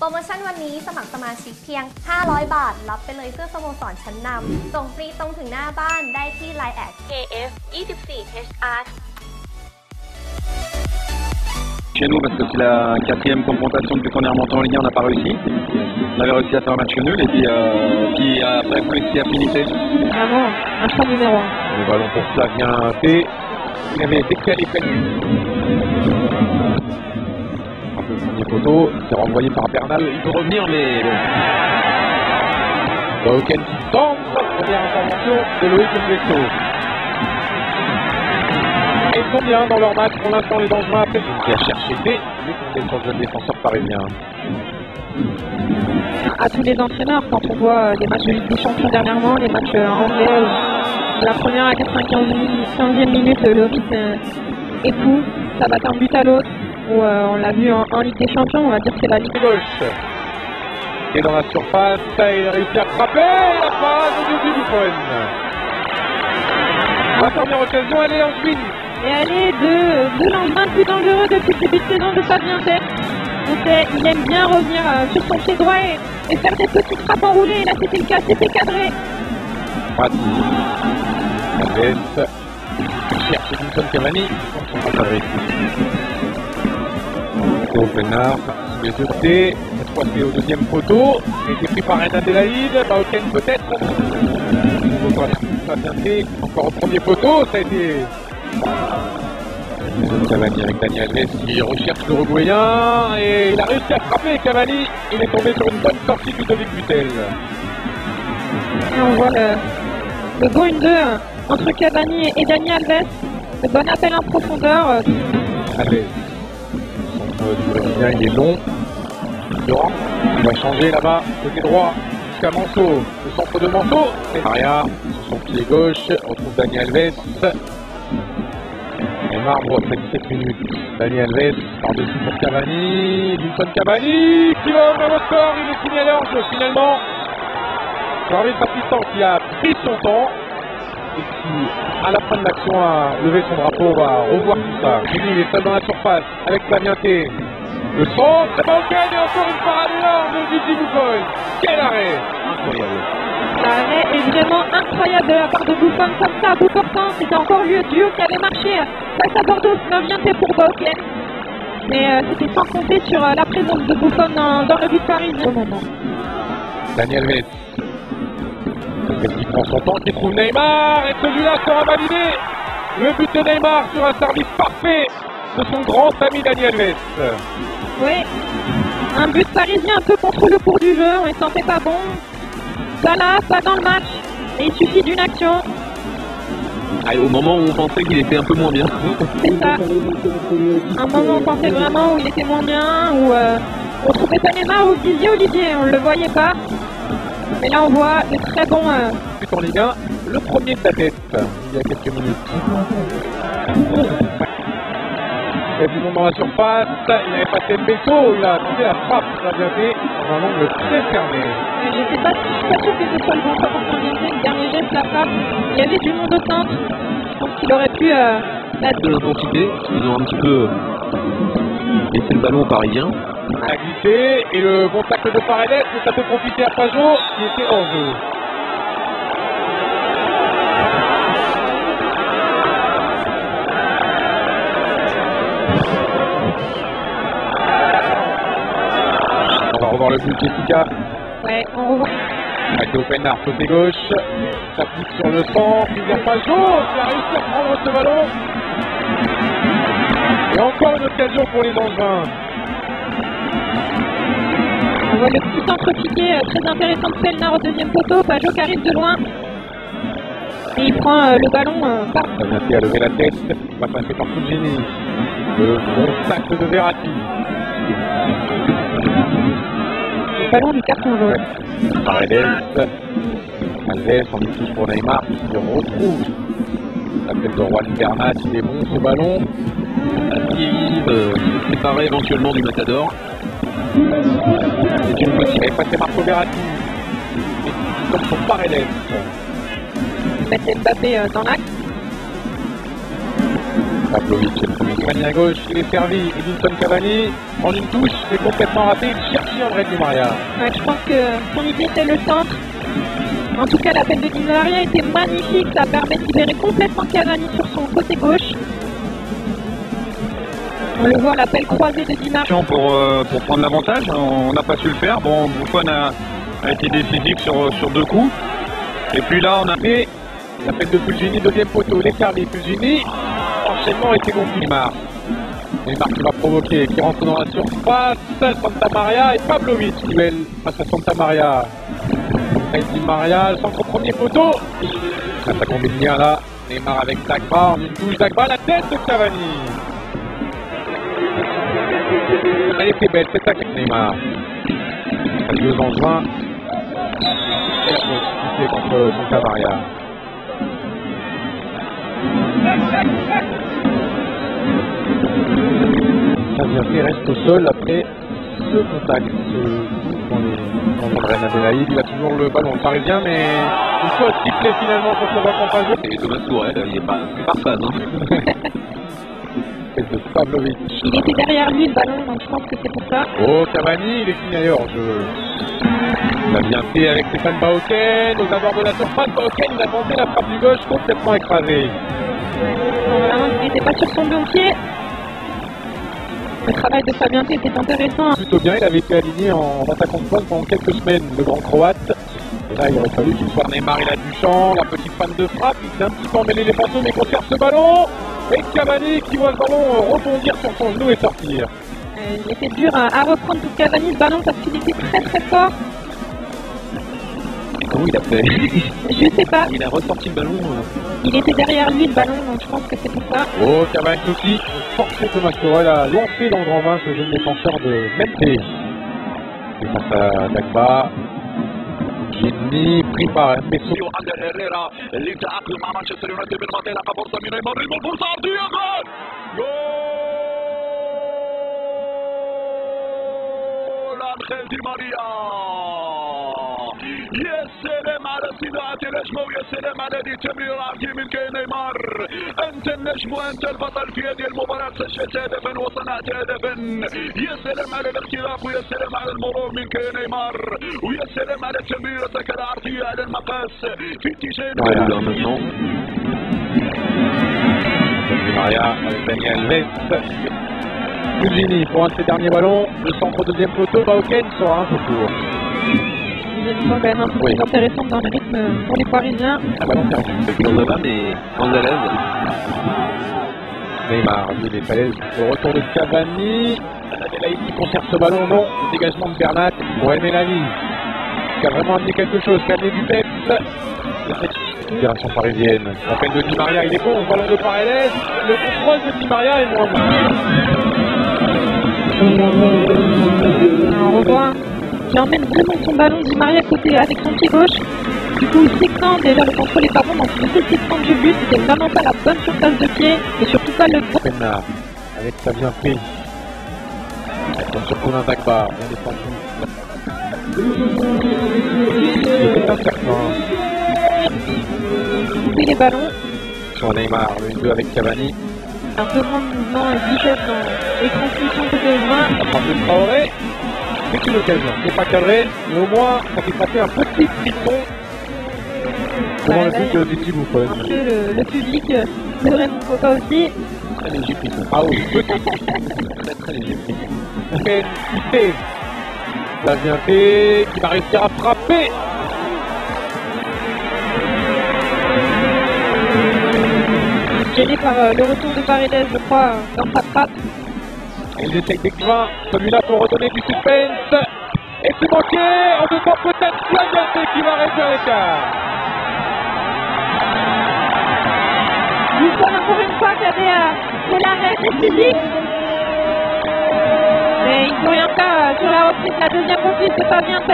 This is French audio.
โปรโมชั่นวันนี้สมัครสมาชิกเพียง 500 บาทรับไปเลยเสื้อสโมสรชั้นนำส่งฟรีตรงถึงหน้าบ้านได้ที่ Line@ KF24HR Chez nous, parce que c'est la 4e confrontation depuis qu'on est remonté en Ligue 1, on n'a pas réussi. On avait réussi à faire un match nul et puis après, il faut laisser affinité. Vraiment, un choix numéro 1. Le ballon pour Flavien T. Il avait été calé prévu. Un peu le premier poteau, c'est renvoyé par Bernal. Il peut revenir, mais bon. Aucun qui centre. Première intervention de Loïc Mbeto. Ils sont bien dans leur match pour l'instant, les Angevins. Qui a cherché T. Il est tombé sur le jeune défenseur parisien. À tous les entraîneurs, quand on voit les matchs de Ligue des Champions dernièrement, les matchs anglais, la première à 95e minute, le rythme est fou, ça va d'un but à l'autre. On l'a vu en Ligue des Champions, on va dire que c'est la Ligue gauche. Et dans la surface, il a réussi à frapper la passe de Buffon. La première occasion, elle est en Angevine. Et elle est de l'Angevin le plus dangereux depuis le début de saison de Fabien T. Il aime bien revenir sur son pied droit et faire des petites frappes enroulées. Là, c'était le cas, c'était cadré. Alves cherche Edinson Cavani. Au Pénard, les deux T. Cette fois, c'est au deuxième poteau. Il a été pris par Renan Adélaïde. Baoken peut-être. Encore au premier poteau, ça a été. Cavani avec Daniel Alves qui recherche l'Uruguayen et il a réussi à frapper Cavani. Il est tombé sur une bonne sortie du David Butel. Et on voit le beau 1-2 entre Cavani et Daniel Alves. Le bon appel en profondeur. Alves. Le centre du Brésilien, il est long. Durant. Il va changer là-bas, côté droit, jusqu'à Manso. Le centre de Manso. Et Maria, sur son pied gauche, retrouve Daniel Alves. Et Marbre, après 17 minutes. Daniel Alves, par-dessus pour Cavani. Edinson Cavani qui va ouvrir le score. Il est signalé en jeu finalement. L'arbitre assistant qui a pris son temps. Et qui, à la fin de l'action, a levé son drapeau. On va revoir tout ça. Julie, il est seul dans la surface avec Fabien T. Le centre, c'est pas ok, et encore une parade énorme de Gigi Buffon. Quel arrêt! Incroyable. L'arrêt est vraiment incroyable de la part de Buffon, comme ça, à bout portant. C'était encore le duo qui avait marché face à Bordeaux, Flavien T pour Baoken. Mais c'était sans compter sur la présence de Buffon dans le but parisien au moment. Daniel Alves. Qui prend son temps, qui trouve Neymar, et celui-là sera validé. Le but de Neymar sur un service parfait de son grand ami Daniel Alves. Oui, un but parisien un peu contre le cours du jeu, on ne sentait pas bon. Pas là, pas dans le match, et il suffit d'une action. Ah, au moment où on pensait qu'il était un peu moins bien. C'est ça. Un moment où on pensait vraiment où il était moins bien, où on trouvait pas Neymar ou Olivier, on ne le voyait pas. Mais là on voit le très bon... But en Ligue 1, le premier de sa tête, il y a quelques minutes. Il a du monde dans la surface, il avait passé le béto, il a trouvé la frappe, il a bien fait dans un angle très fermé. Je ne sais pas si je suis pas sûr que ce soit le bon choix pour s'organiser, le dernier geste, la frappe, il y avait du monde au centre, donc il aurait pu... de l'intensité, ils ont un petit peu laissé le ballon aux Parisiens. A glissé, et le bon tacle de Paredes, ça peut profiter à Pajot, qui était hors jeu. On va revoir le but Jessica. Ouais, on revoit. Avec le Pénard côté gauche, ça pique sur le centre, il y a Pajot qui a réussi à prendre ce ballon. Et encore une occasion pour les Angevins. On voit le petit centre-piqué très intéressant de Pelnard au deuxième poteau, Pajot qui arrive de loin. Et il prend le ballon par... Verratti a levé la tête, il va passer par Fugini. Le bon tacle de Verratti. Le ballon du carton jaune. Paredes. Alves en touche pour Neymar qui se retrouve. L'appel de Juan Bernat, il est bon ce ballon. Qui se séparait éventuellement du Matador. C'est une petite. Il avait passé Marco Verratti. Et comme pour Paredes. Mettre Mbappé dans l'axe. Pavlovic est le premier Cavani à gauche, il est servi, Edinson Cavani prend une touche, c'est complètement raté, il cherche André Di Maria. Ouais, je pense que son idée c'est le centre. En tout cas, l'appel de Di Maria était magnifique, ça permet de libérer complètement Cavani sur son côté gauche. On le voit, l'appel croisé de Di Maria. Pour prendre l'avantage, on n'a pas su le faire. Bon, Buffon a été décisif sur 2 coups. Et puis là, on a fait L'appel de Fulgini, deuxième poteau, les servis, Fulgini, enchaînement était bon. Neymar qui va provoquer, qui rentre dans la surface, Santa Maria et Pavlovic qui mêle face à Santa Maria. Di Maria, centre au premier poteau. Ça combine bien là, Neymar avec Dagba, une touche Dagba, la tête de Cavani. Elle était belle, c'est ça qui est Neymar. La joueuse en juin. Et la possibilité contre Santa Maria. Xavier reste au sol après ce contact. Dans le Reine Adélaïde, il a toujours le ballon parisien, mais une faute sifflée finalement sur son ballon pas joué. Et Thomas Tourelle, il est pas par phase. C'est de Pavlovic. Il était derrière lui le ballon, donc je pense que c'est pour ça. Oh, Cavani, il est fini ailleurs. Il a bien fait avec Stéphane Baoken, aux abords de la surface. Baoken, il a tenté la frappe du gauche complètement écrasée. Il n'était pas sur son bon pied. Le travail de Fabien T était intéressant. Plutôt bien, il avait été aligné en attaquant de pointe pendant quelques semaines, le grand croate. Et là, il aurait fallu qu'il soit Neymar, il a du champ, la petite panne de frappe, il s'est un petit peu emmêlé les pinceaux, mais conserve ce ballon. Et Cavani qui voit le ballon rebondir sur son genou et sortir. Il était dur à reprendre pour Cavani ce ballon parce qu'il était très très fort. Comment il a fait? Je sais pas. Il a ressorti le ballon. Il était derrière lui le ballon, donc je pense que c'est pour ça. Oh, Cavani qui forcé Thomas Tourelle à lancer dans le grand vin ce jeune défenseur de Memphis. Et face à Dagba, Gini pris par Messi. Ander Herrera للتأقلم مع مانشستر يونايتد بالماضي لقى فرصة من نيمار الفرصة عرضية جول أنخيل دي ماريا يا سلام على صناعة النجم ويا سلام على هذه التمريرة العرضية من نيمار أنت النجم وأنت البطل في هذه المباراة سجلت هدفا وصنعت هدفا يا سلام على الاختراق ويا سلام على المرور من نيمار ويا سلام على تمريرتك العرضية على المقاس في اتجاه Di Maria avec Daniel Alves. Fulgini pour un de ses derniers ballons. Le centre deuxième poteau, Baoken sera un peu court. Il est quand même un peu plus intéressant dans le rythme pour les Parisiens. Un ballon perdu. mais Gonzalez. Neymar, lui, il est à l'aise. Le retour de Cavani. Adélaïde qui conserve ce ballon, non. Le dégagement de Bernat pour El Melani. Qui a vraiment amené quelque chose, qui a amené du peps. Direction parisienne. L'appel de Di Maria, il est bon. Ballon de Paredes. Le contrôle de Di Maria est moins bon. On revoit qui emmène vraiment son ballon Di Maria côté avec son pied gauche. Du coup, il s'étend, déjà le contrôle est pas bon, donc il fait s'étendre du but. C'était vraiment pas la bonne surface de pied et surtout pas le bon. Penna avec sa bien pris. Comme sur Colin Dagba, bien défendu. C'est un serpent. Couper les ballons. Sur Neymar, le 2 avec Cavani. Un peu moins de mouvement et de vitesse dans les transmissions côté droit. La frappe de Traoré. C'est une occasion. C'est pas cadré, mais au moins, ça fait passer un petit frisson. Comment le but du petit Buffon. Le public ne répond pas aussi. Très léger frisson. Ah oui, Très léger frisson. fait. La bien fait, qui va réussir à frapper. Gêné par le retour de Paredes, je crois, dans sa frappe. Il essaye d'Exvin, celui-là pour redonner du suspense. Et c'est manqué, on devant peut-être Flaviente qui va réduire l'écart. Nous sommes encore une fois qu'il y avait de l'arrêt décisif. Mais il ne faut rien faire sur la reprise, la deuxième reprise de Fabien T.